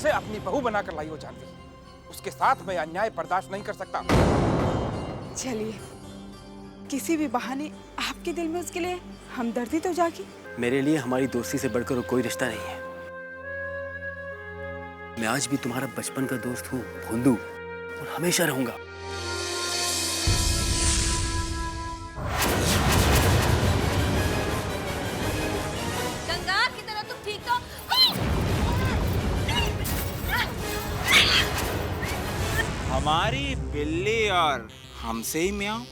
जिसे अपनी बहू बनाकर लाई हो जानवी, उसके साथ मैं अन्याय बर्दाश्त नहीं कर सकता। चलिए, किसी भी बहाने आपके दिल में उसके लिए हमदर्दी तो जागी। मेरे लिए हमारी दोस्ती से बढ़कर कोई रिश्ता नहीं है। मैं आज भी तुम्हारा बचपन का दोस्त हूँ भोंदू, और हमेशा रहूंगा। गंगा की तरह तुम ठीक तो? हमारी बिल्ली और हमसे ही म्याऊं।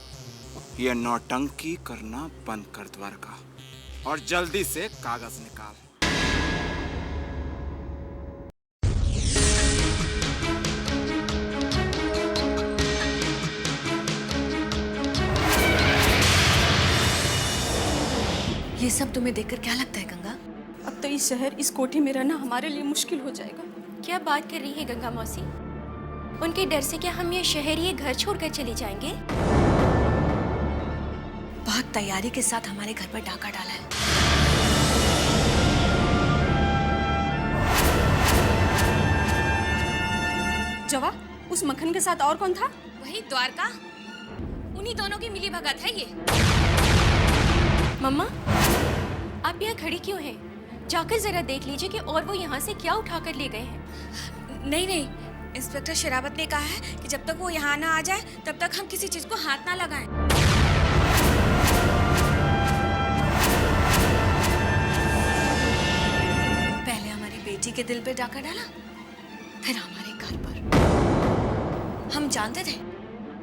ये नौटंकी करना बंद कर द्वारका, और जल्दी से कागज निकाल। ये सब तुम्हें देखकर क्या लगता है गंगा? अब तो इस शहर, इस कोठी में रहना हमारे लिए मुश्किल हो जाएगा। क्या बात कर रही है गंगा मौसी? उनके डर से क्या हम ये शहर, ये घर छोड़कर चले जाएंगे? बहुत तैयारी के साथ हमारे घर पर डाका डाला है। जवा, उस मक्खन के साथ और कौन था? वही द्वारका, उन्हीं दोनों की मिली भगत है ये। मम्मा, आप यहाँ खड़ी क्यों हैं? जाकर जरा देख लीजिए कि और वो यहाँ से क्या उठा कर ले गए हैं। नहीं नहीं, इंस्पेक्टर शरावत ने कहा है कि जब तक वो यहाँ ना आ जाए तब तक हम किसी चीज को हाथ ना लगाएं। पहले हमारी बेटी के दिल पे डाका डाला, फिर हमारे घर पर। हम जानते थे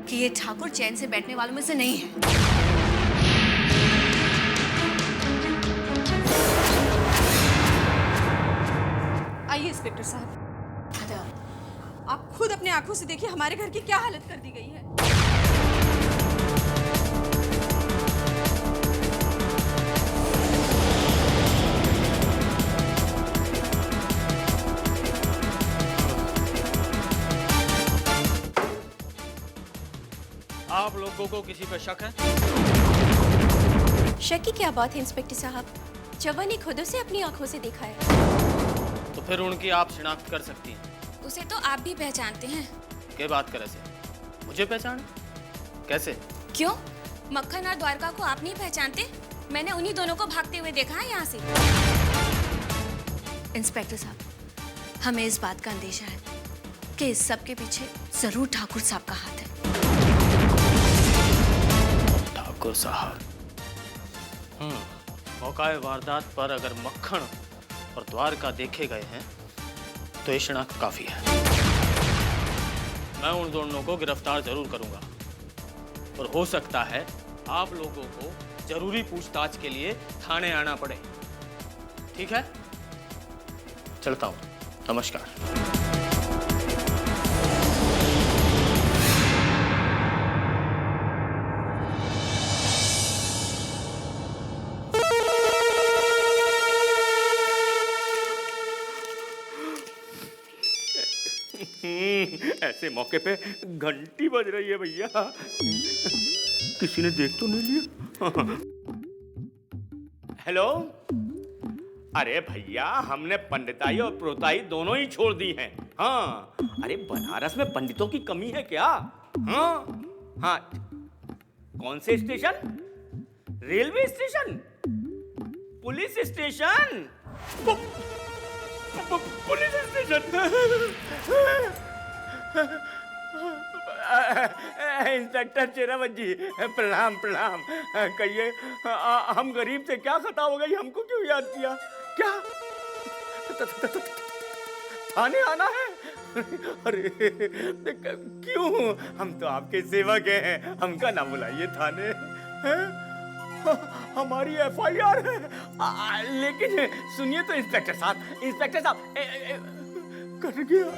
कि ये ठाकुर चैन से बैठने वालों में से नहीं है। आइए इंस्पेक्टर साहब, आप खुद अपने आंखों से देखिए हमारे घर की क्या हालत कर दी गई है। आप लोगों को किसी पर शक है? शक की क्या बात है इंस्पेक्टर साहब? जवा ने खुद उसे अपनी आंखों से देखा है। तो फिर उनकी आप शिनाख्त कर सकती हैं। उसे तो आप भी पहचानते हैं। क्या बात करे से? मुझे पहचान? कैसे? क्यों? मक्खन और द्वारका को आप नहीं पहचानते? मैंने उन्हीं दोनों को भागते हुए देखा है यहाँ से। इंस्पेक्टर साहब, हमें इस बात का अंदेशा है कि इस सब के पीछे जरूर ठाकुर साहब का हाथ है। ठाकुर साहब। मौकाए वारदात पर अगर मक्खन और द्वारका देखे गए हैं तो ये शिनाख्त काफी है। मैं उन दोनों को गिरफ्तार जरूर करूंगा, और हो सकता है आप लोगों को जरूरी पूछताछ के लिए थाने आना पड़े। ठीक है, चलता हूं। नमस्कार। ऐसे मौके पे घंटी बज रही है भैया। किसी ने देख तो नहीं लिया? हेलो। अरे भैया, हमने पंडिताई और प्रोताई दोनों ही छोड़ दी हैं। हाँ, अरे बनारस में पंडितों की कमी है क्या? हाँ हाँ। कौन से station? Railway station? Police station? Police station? Inspector Cherawat ji, प्रणाम प्रणाम। कहिए, हम गरीब थे, क्या खता हो गई? हमको क्यों याद किया? क्या थाने आना है? अरे क्यों? हम तो आपके सेवक हैं, हमका ना बुलाइए थाने। हमारी FIR है। लेकिन सुनिए तो इंस्पेक्टर साहब, इंस्पेक्टर साहब, कर गया।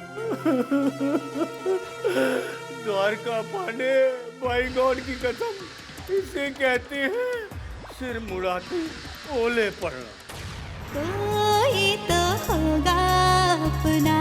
द्वारका पाने, भाई गॉड की कसम, इसे कहते हैं सिर मुड़ाते ओले पड़ना। कोई तो होगा अपना।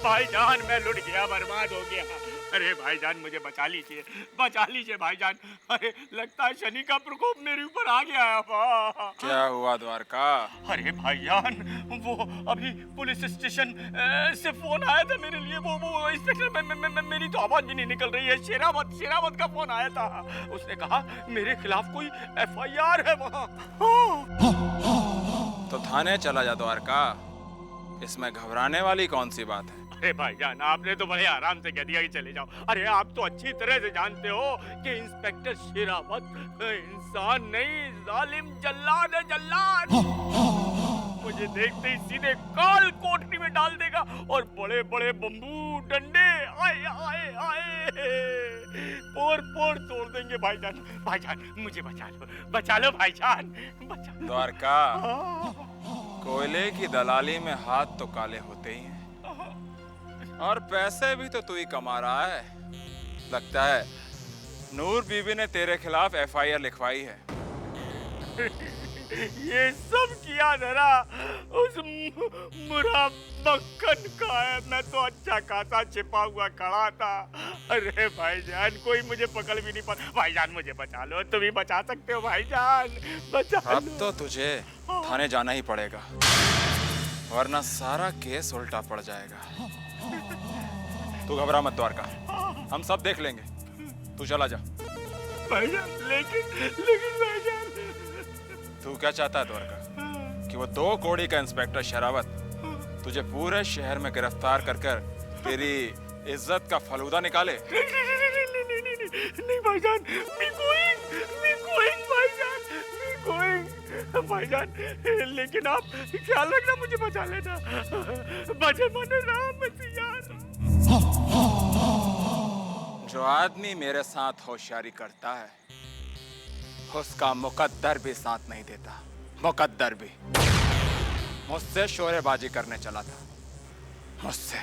भाईजान मैं लुट गया, बर्बाद हो गया। अरे भाईजान मुझे बचा लीजिए भाईजान। अरे लगता है शनि का प्रकोप मेरे ऊपर आ गया है। क्या हुआ द्वारका? अरे भाईजान वो अभी पुलिस स्टेशन से फोन आया था मेरे लिए। वो इंस्पेक्टर, मेरी तो आवाज भी नहीं निकल रही है। शेरावत का फोन आया था। उसने कहा मेरे खिलाफ कोई FIR है वहाँ। तो थाने चला जा द्वारका, इसमें घबराने वाली कौन सी बात है? अरे भाईजान आपने तो बड़े आराम से कह दिया कि चले जाओ। अरे आप तो अच्छी तरह से जानते हो कि इंस्पेक्टर शेरावत इंसान नहीं, जालिम जल्लाद है, जल्लाद। मुझे देखते ही सीधे काल कोठरी में डाल देगा और बड़े बड़े बम्बू डंडे आए आए आए पोर तोड़ देंगे। भाईजान मुझे बचा लो भाईजान, बचा लो। द्वारका, कोयले की दलाली में हाथ तो काले होते ही हैं, और पैसे भी तो तू ही कमा रहा है। लगता है नूर बीबी ने तेरे खिलाफ FIR लिखवाई है। ये सब किया जरा उस मुरा मक्खन का है। मैं तो अच्छा खासा छिपा हुआ खड़ा था। अरे भाईजान कोई मुझे पकड़ भी नहीं पाता। भाईजान मुझे बचा लो, तुम ही बचा सकते हो भाईजान, बचा लो। अब तो तुझे थाने जाना ही पड़ेगा, वरना सारा केस उल्टा पड़ जाएगा। तू घबरा मत द्वारका, हम सब देख लेंगे, तू चला जा। भाईजान लेकिन भाईजान, तू क्या चाहता है द्वारका? कि वो 2 कौड़ी का इंस्पेक्टर शेरावत तुझे पूरे शहर में गिरफ्तार कर तेरी इज्जत का फलूदा निकाले? नहीं भाईजान, मी गोइंग भाईजान, लेकिन आप ख्याल रखना, मुझे बचा लेना। बचे मन राम सिया। जो आदमी मेरे साथ होशियारी करता है उसका मुकद्दर भी साथ नहीं देता। मुकद्दर भी मुझसे शोरेबाजी करने चला था, मुझसे।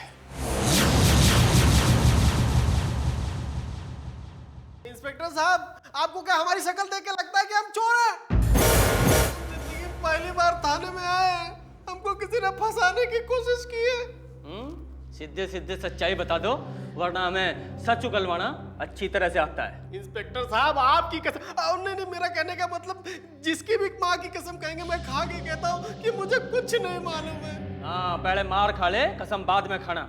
इंस्पेक्टर साहब, आपको क्या हमारी शक्ल देख के लगता है कि हम चोर हैं? जिंदगी में पहली बार थाने में आए हैं, हमको किसी ने फंसाने की कोशिश की है। सीधे सीधे सच्चाई बता दो, वरना हमें सच उगलवाना अच्छी तरह से आता है। इंस्पेक्टर साहब आपकी कसम। नहीं, मेरा कहने का मतलब, जिसकी भी माँ की कसम कहेंगे, मैं खा के कहता हूँ कि मुझे कुछ नहीं मालूम है। हाँ, पहले मार खा ले, कसम बाद में खाना।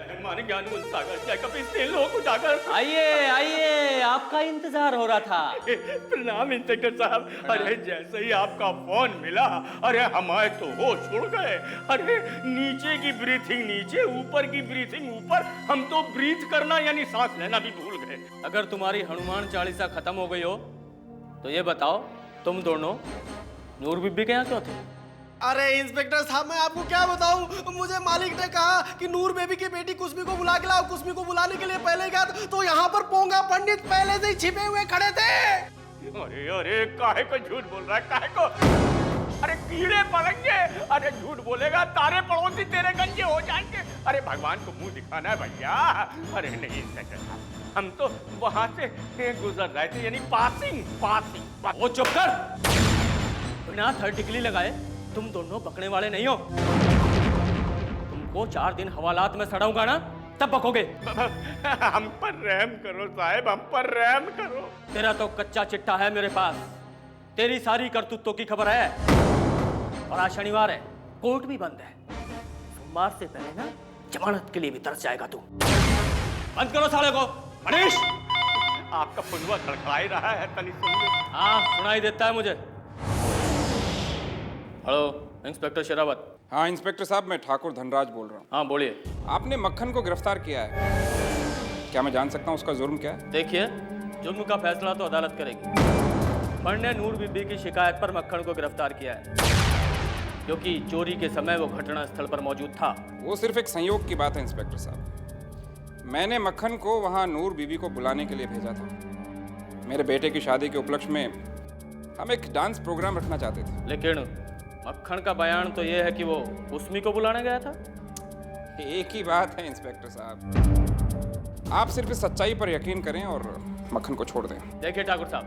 हमारे ज्ञान सागर क्या कभी लोग उजागर। आइए, आपका इंतजार हो रहा था। प्रणाम इंस्पेक्टर साहब। अरे जैसे ही आपका फोन मिला, अरे हमारे तो होश उड़ गए। अरे नीचे की ब्रीथिंग नीचे, ऊपर की ब्रीथिंग ऊपर, हम तो ब्रीथ करना यानी सांस लेना भी भूल गए। अगर तुम्हारी हनुमान चालीसा खत्म हो गई हो तो ये बताओ, तुम दोनों नूर बीबी के यहाँ क्यों थे? अरे इंस्पेक्टर साहब, मैं आपको क्या बताऊं, मुझे मालिक ने कहा कि नूर बेबी की बेटी कुसमी को बुला के लाओ। कुसमी को बुलाने के लिए पहले गया तो यहाँ पर पोंगा पंडित पहले से ही छिपे हुए खड़े थे। अरे काहे को झूठ बोल रहा है, काहे को? अरे कीड़े पड़ेंगे। अरे झूठ बोलेगा, तारे पड़ोसी तेरे गंजे हो जाएंगे। अरे भगवान को मुंह दिखाना है भैया। अरे नहीं इंस्पेक्टर साहब, हम तो वहां से गुजर रहे थे, यानी पासिंग। वो चुप कर, बिना थर्ड डिग्री लगाए तुम दोनों पकड़ने वाले नहीं हो। तुमको 4 दिन हवालात में सड़ाऊंगा ना, तब बकोगे। हम पर रहम करो साहब, हम पर रहम करो। तेरा तो कच्चा चिट्ठा है मेरे पास, तेरी सारी करतूतों की खबर है। और आज शनिवार है, कोर्ट भी बंद है। सोमवार से पहले ना जमानत के लिए भी तरस जाएगा तू। बंद करो साले को। मनीष, आपका पुनवा खड़खड़ा ही रहा है, तनी सुनिए। हाँ, सुनाई देता है मुझे। Hello inspector Sherawat. हाँ इंस्पेक्टर साहब, मैं ठाकुर धनराज बोल रहा हूँ। हाँ बोलिए। आपने मक्खन को गिरफ्तार किया है, क्या मैं जान सकता हूँ उसका जुर्म क्या है? देखिए, जुर्म का फैसला तो अदालत करेगी। फंड ने नूर बीबी की शिकायत पर मक्खन को गिरफ्तार किया है, क्योंकि चोरी के समय वो घटना स्थल पर मौजूद था। वो सिर्फ एक संयोग की बात है इंस्पेक्टर साहब। मैंने मक्खन को वहाँ नूर बीबी को बुलाने के लिए भेजा था। मेरे बेटे की शादी के उपलक्ष्य में हम एक डांस प्रोग्राम रखना चाहते थे। लेकिन मक्खन का बयान तो ये है कि वो कुसमी को बुलाने गया था। एक ही बात है इंस्पेक्टर साहब, आप सिर्फ सच्चाई पर यकीन करें और मक्खन को छोड़ दें। देखिए ठाकुर साहब,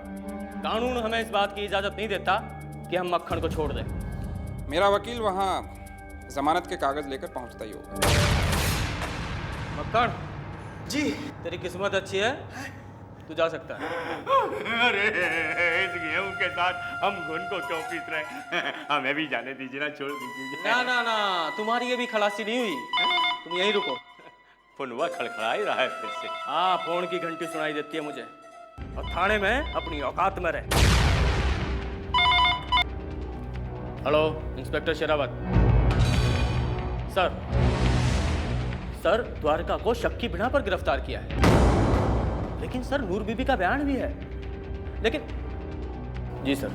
कानून हमें इस बात की इजाजत नहीं देता कि हम मक्खन को छोड़ दें। मेरा वकील वहाँ जमानत के कागज लेकर पहुँचता ही होगा। मक्खन जी तेरी किस्मत अच्छी है, तू जा सकता है। अरे इस गेहूं के साथ हम घुन को क्यों पीस रहे हैं? हमें भी जाने दीजिए ना, छोड़ दीजिए। ना ना ना, तुम्हारी ये भी खलासी नहीं हुई, तुम यहीं रुको। फोनवा खड़खड़ा ही रहा है फिर से। हाँ, फोन की घंटी सुनाई देती है मुझे, और थाने में अपनी औकात में रहे। Hello, inspector Sherawat. Sir Dwarka को शक की बिना पर गिरफ्तार किया है, लेकिन सर नूर बीबी का बयान भी है। लेकिन जी सर,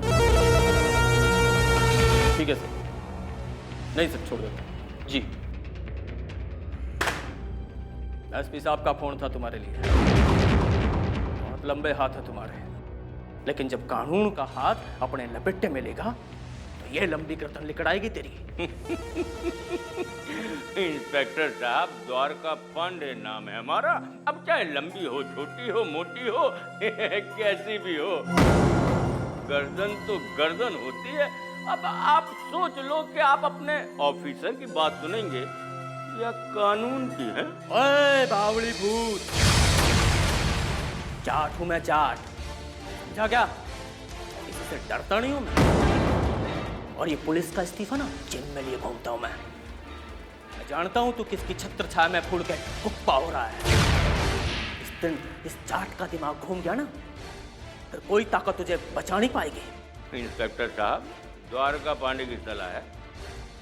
ठीक है सर, नहीं सर, छोड़ देता हूं। जी, एसपी साहब का फोन था तुम्हारे लिए, बहुत लंबे हाथ है तुम्हारे, लेकिन जब कानून का हाथ अपने लपेटे में लेगा तो ये लंबी गर्दन लिकड़ाएगी तेरी। इंस्पेक्टर साहब, द्वारका पांडे नाम है हमारा। अब चाहे लंबी हो, छोटी हो, मोटी हो, कैसी भी हो, गर्दन तो गर्दन होती है। अब आप सोच लो कि आप अपने ऑफिसर की बात सुनेंगे या कानून की है? ओए बावली भूत, जाट हूं मैं, जाट, समझा क्या? इससे डरता नहीं हूं मैं। और ये पुलिस का इस्तीफा ना जेब में लिए घूमता हूं मैं जानता हूं तू किसकी छत्र छाया में फूल के कुप्पा हो रहा है। इस दिन इस जाट का दिमाग घूम गया ना, फिर कोई ताकत तुझे बचा नहीं पाएगी। इंस्पेक्टर साहब, द्वारका पांडे की सलाह है,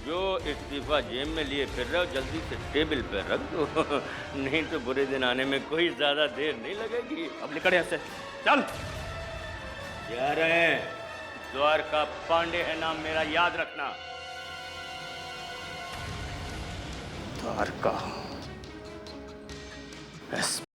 जो इस्तीफा जेब में लिए फिर रहे हो जल्दी से टेबल पर रख दो, नहीं तो बुरे दिन आने में कोई ज्यादा देर नहीं लगेगी। अब निकल यहाँ से, चल। जा रहे हैं, द्वारका पांडे है नाम मेरा, याद रखना। द्वारका एसपी